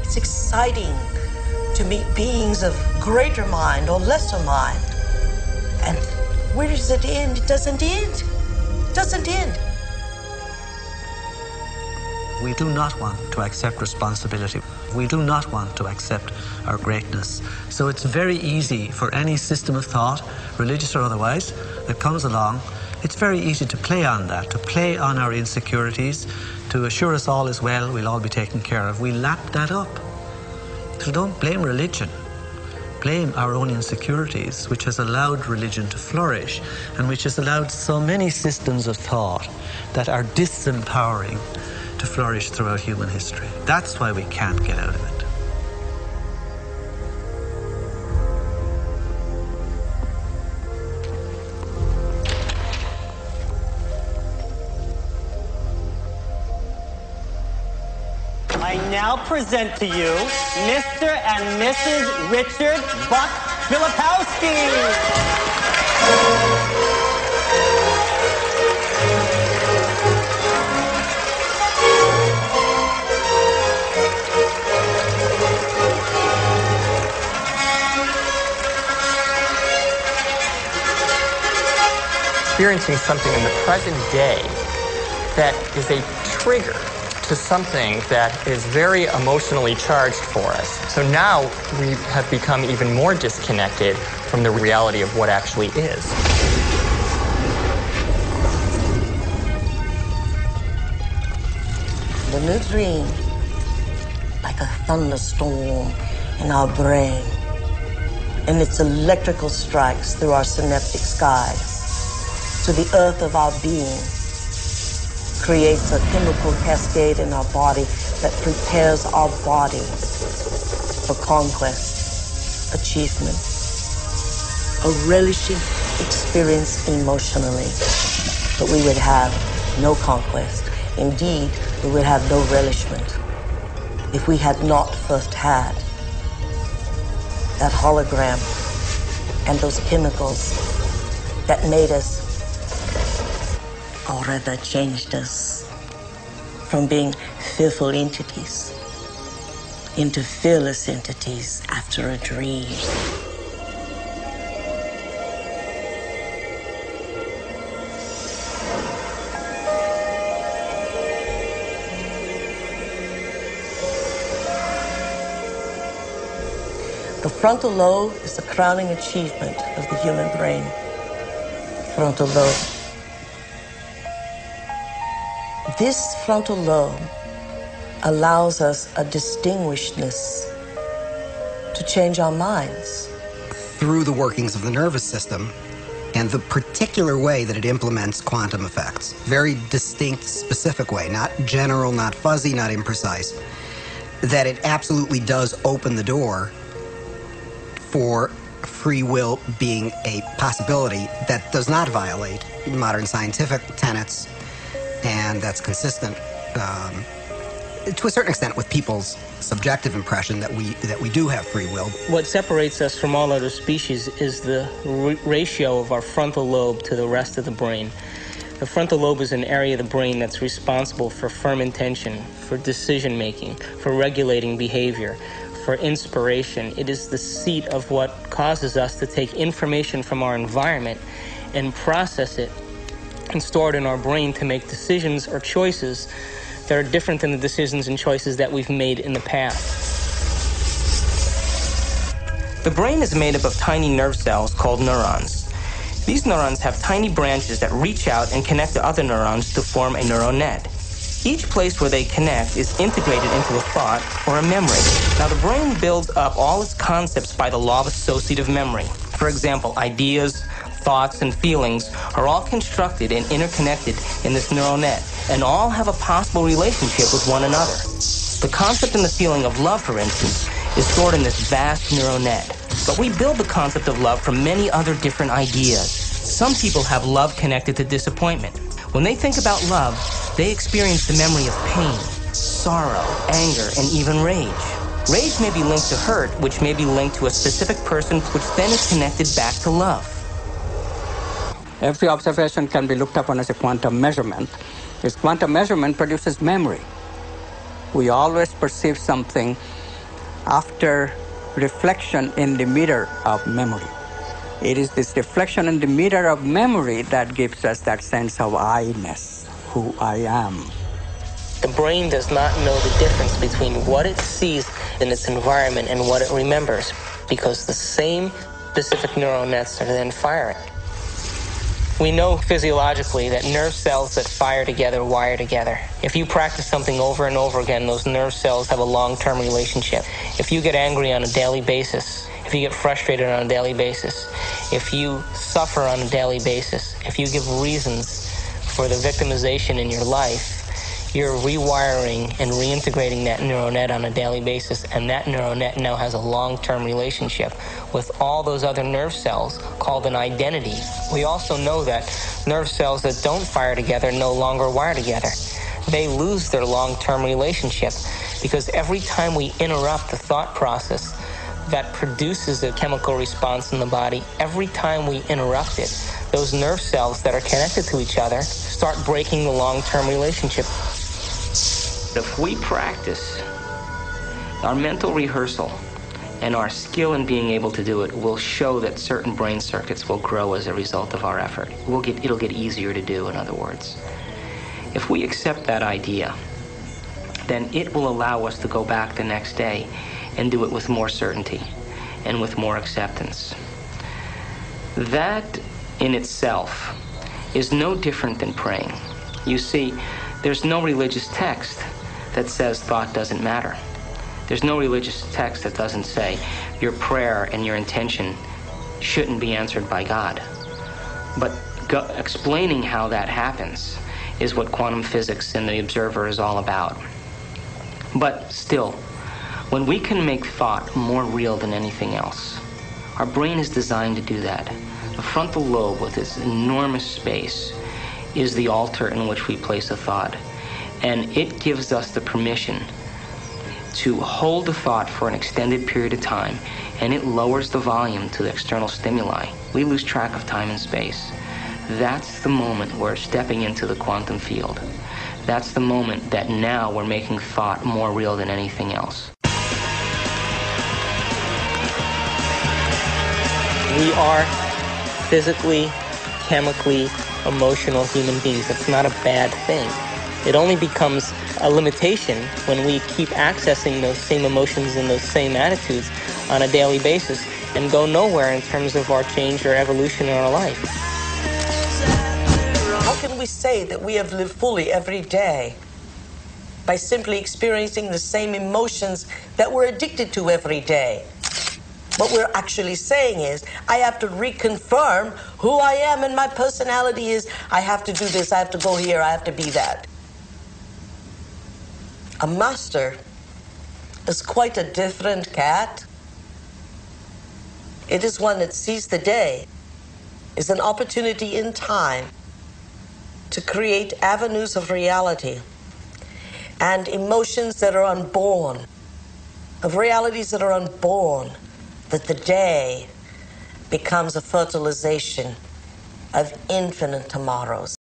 It's exciting to meet beings of greater mind or lesser mind. And where does it end? It doesn't end. It doesn't end. We do not want to accept responsibility. We do not want to accept our greatness. So it's very easy for any system of thought, religious or otherwise, that comes along. It's very easy to play on that, to play on our insecurities, to assure us all is well, we'll all be taken care of. We lap that up. So don't blame religion. Blame our own insecurities, which has allowed religion to flourish and which has allowed so many systems of thought that are disempowering to flourish throughout human history. That's why we can't get out of it. I now present to you Mr. and Mrs. Richard Buck Filipowski. Experiencing something in the present day that is a trigger to something that is very emotionally charged for us. So now we have become even more disconnected from the reality of what actually is. The new dream, like a thunderstorm in our brain, and its electrical strikes through our synaptic skies to the earth of our being, creates a chemical cascade in our body that prepares our body for conquest, achievement, a relishing experience emotionally. But we would have no conquest. Indeed, we would have no relishment if we had not first had that hologram and those chemicals that made us, or rather changed us, from being fearful entities into fearless entities after a dream. The frontal lobe is the crowning achievement of the human brain. Frontal lobe. This frontal lobe allows us a distinguishedness to change our minds. Through the workings of the nervous system and the particular way that it implements quantum effects. Very distinct, specific way, not general, not fuzzy, not imprecise. That it absolutely does open the door for free will being a possibility that does not violate modern scientific tenets, and that's consistent to a certain extent with people's subjective impression that we do have free will. What separates us from all other species is the ratio of our frontal lobe to the rest of the brain. The frontal lobe is an area of the brain that's responsible for firm intention, for decision making, for regulating behavior, for inspiration. It is the seat of what causes us to take information from our environment and process it and store it in our brain to make decisions or choices that are different than the decisions and choices that we've made in the past. The brain is made up of tiny nerve cells called neurons. These neurons have tiny branches that reach out and connect to other neurons to form a neural net. Each place where they connect is integrated into a thought or a memory. Now, the brain builds up all its concepts by the law of associative memory. For example, ideas, thoughts, and feelings are all constructed and interconnected in this neural net, and all have a possible relationship with one another. The concept and the feeling of love, for instance, is stored in this vast neural net. But we build the concept of love from many other different ideas. Some people have love connected to disappointment. When they think about love, they experience the memory of pain, sorrow, anger, and even rage. Rage may be linked to hurt, which may be linked to a specific person, which then is connected back to love. Every observation can be looked upon as a quantum measurement. This quantum measurement produces memory. We always perceive something after reflection in the mirror of memory. It is this reflection in the mirror of memory that gives us that sense of I-ness, who I am. The brain does not know the difference between what it sees in its environment and what it remembers, because the same specific neural nets are then firing. We know physiologically that nerve cells that fire together wire together. If you practice something over and over again, those nerve cells have a long-term relationship. If you get angry on a daily basis, if you get frustrated on a daily basis, if you suffer on a daily basis, if you give reasons for the victimization in your life, you're rewiring and reintegrating that neural net on a daily basis, and that neural net now has a long-term relationship with all those other nerve cells called an identity. We also know that nerve cells that don't fire together no longer wire together. They lose their long-term relationship because every time we interrupt the thought process that produces a chemical response in the body, every time we interrupt it, those nerve cells that are connected to each other start breaking the long-term relationship. If we practice our mental rehearsal and our skill in being able to do it will show that certain brain circuits will grow as a result of our effort. It'll get easier to do, in other words. If we accept that idea, then it will allow us to go back the next day and do it with more certainty and with more acceptance. That in itself is no different than praying. You see, there's no religious text that says thought doesn't matter. There's no religious text that doesn't say your prayer and your intention shouldn't be answered by God. But explaining how that happens is what quantum physics and the observer is all about. But still, when we can make thought more real than anything else, our brain is designed to do that. The frontal lobe, with its enormous space, is the altar in which we place a thought. And it gives us the permission to hold a thought for an extended period of time, and it lowers the volume to the external stimuli. We lose track of time and space. That's the moment we're stepping into the quantum field. That's the moment that now we're making thought more real than anything else. We are physically, chemically, emotional human beings. That's not a bad thing. It only becomes a limitation when we keep accessing those same emotions and those same attitudes on a daily basis and go nowhere in terms of our change or evolution in our life. How can we say that we have lived fully every day by simply experiencing the same emotions that we're addicted to every day? What we're actually saying is, I have to reconfirm who I am, and my personality is, I have to do this, I have to go here, I have to be that. A master is quite a different cat. It is one that sees the day as an opportunity in time to create avenues of reality and emotions that are unborn, of realities that are unborn, that the day becomes a fertilization of infinite tomorrows.